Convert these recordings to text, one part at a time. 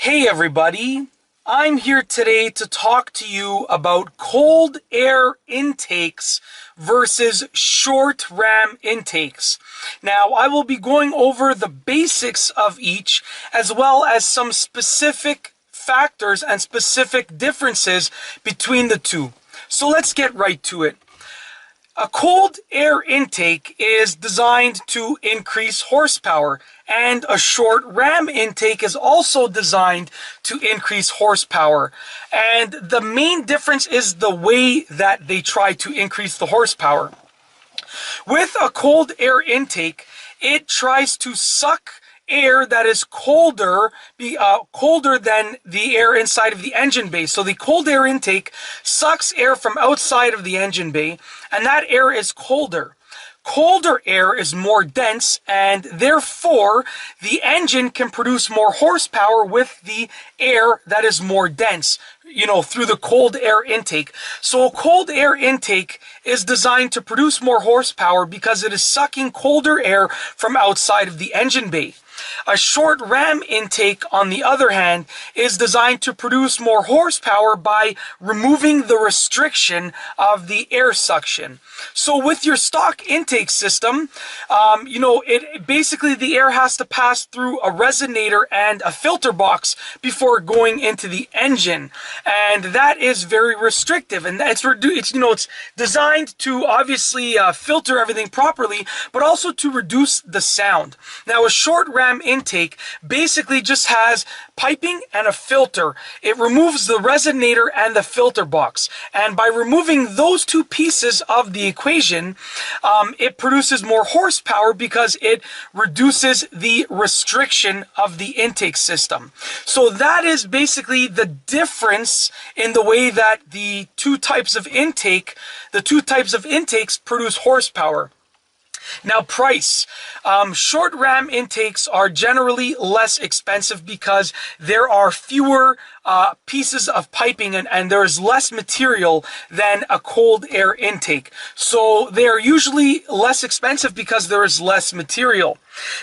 Hey everybody, I'm here today to talk to you about cold air intakes versus short ram intakes. Now, I will be going over the basics of each as well as some specific factors and specific differences between the two. So let's get right to it. A cold air intake is designed to increase horsepower, and a short ram intake is also designed to increase horsepower. And the main difference is the way that they try to increase the horsepower. With a cold air intake, it tries to suck air that is colder than the air inside of the engine bay. So the cold air intake sucks air from outside of the engine bay, and that air is colder. Colder air is more dense, and therefore the engine can produce more horsepower with the air that is more dense, through the cold air intake. So a cold air intake is designed to produce more horsepower because it is sucking colder air from outside of the engine bay. A short ram intake, on the other hand, is designed to produce more horsepower by removing the restriction of the air suction. So with your stock intake system, basically the air has to pass through a resonator and a filter box before going into the engine, and that is very restrictive. And it's designed to obviously filter everything properly, but also to reduce the sound. Now, a short ram intake basically just has piping and a filter. It removes the resonator and the filter box, and by removing those two pieces of the equation, it produces more horsepower because it reduces the restriction of the intake system. So that is basically the difference in the way that the two types of intakes produce horsepower. Now, price. Short ram intakes are generally less expensive because there are fewer pieces of piping and there is less material than a cold air intake. So they are usually less expensive because there is less material.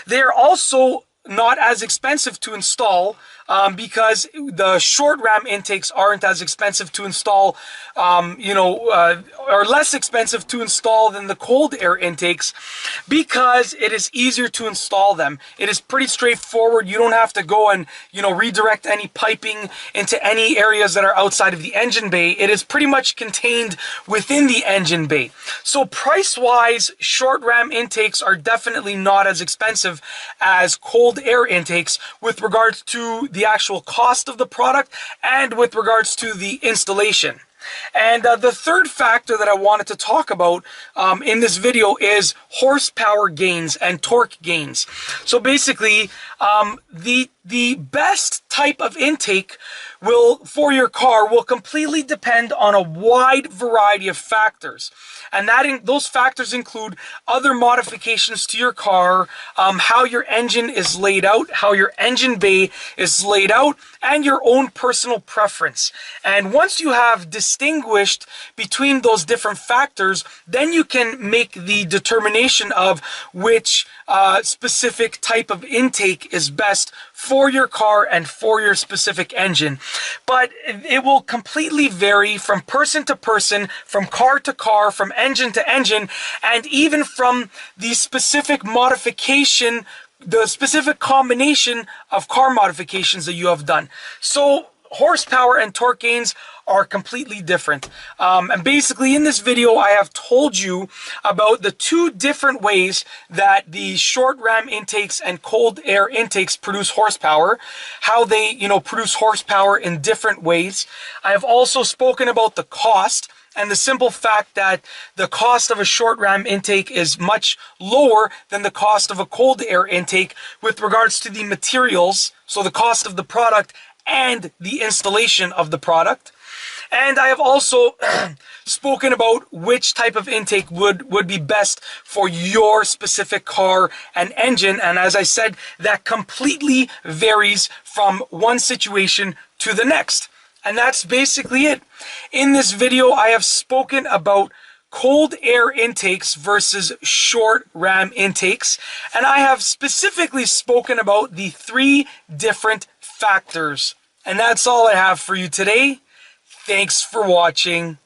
They are also not as expensive to install because the short ram intakes aren't as expensive to install, are less expensive to install than the cold air intakes because it is easier to install them. It is pretty straightforward. You don't have to go and, redirect any piping into any areas that are outside of the engine bay. It is pretty much contained within the engine bay. So price-wise, short ram intakes are definitely not as expensive as cold air intakes with regards to the actual cost of the product and with regards to the installation. And the third factor that I wanted to talk about in this video is horsepower gains and torque gains. So basically, the best type of intake for your car will completely depend on a wide variety of factors. And those factors include other modifications to your car, how your engine is laid out, how your engine bay is laid out, and your own personal preference. And once you have distinguished between those different factors, then you can make the determination of which specific type of intake is best for your car and for your specific engine. But it will completely vary from person to person, from car to car, from engine to engine, and even from the specific modification, the specific combination of car modifications that you have done. So horsepower and torque gains are completely different. And basically in this video, I have told you about the two different ways that the short ram intakes and cold air intakes produce horsepower, how they, produce horsepower in different ways. I have also spoken about the cost and the simple fact that the cost of a short ram intake is much lower than the cost of a cold air intake with regards to the materials, so the cost of the product and the installation of the product. And I have also spoken about which type of intake would be best for your specific car and engine. And as I said, that completely varies from one situation to the next. And that's basically it. In this video, I have spoken about cold air intakes versus short ram intakes. And I have specifically spoken about the three different factors. And that's all I have for you today. Thanks for watching.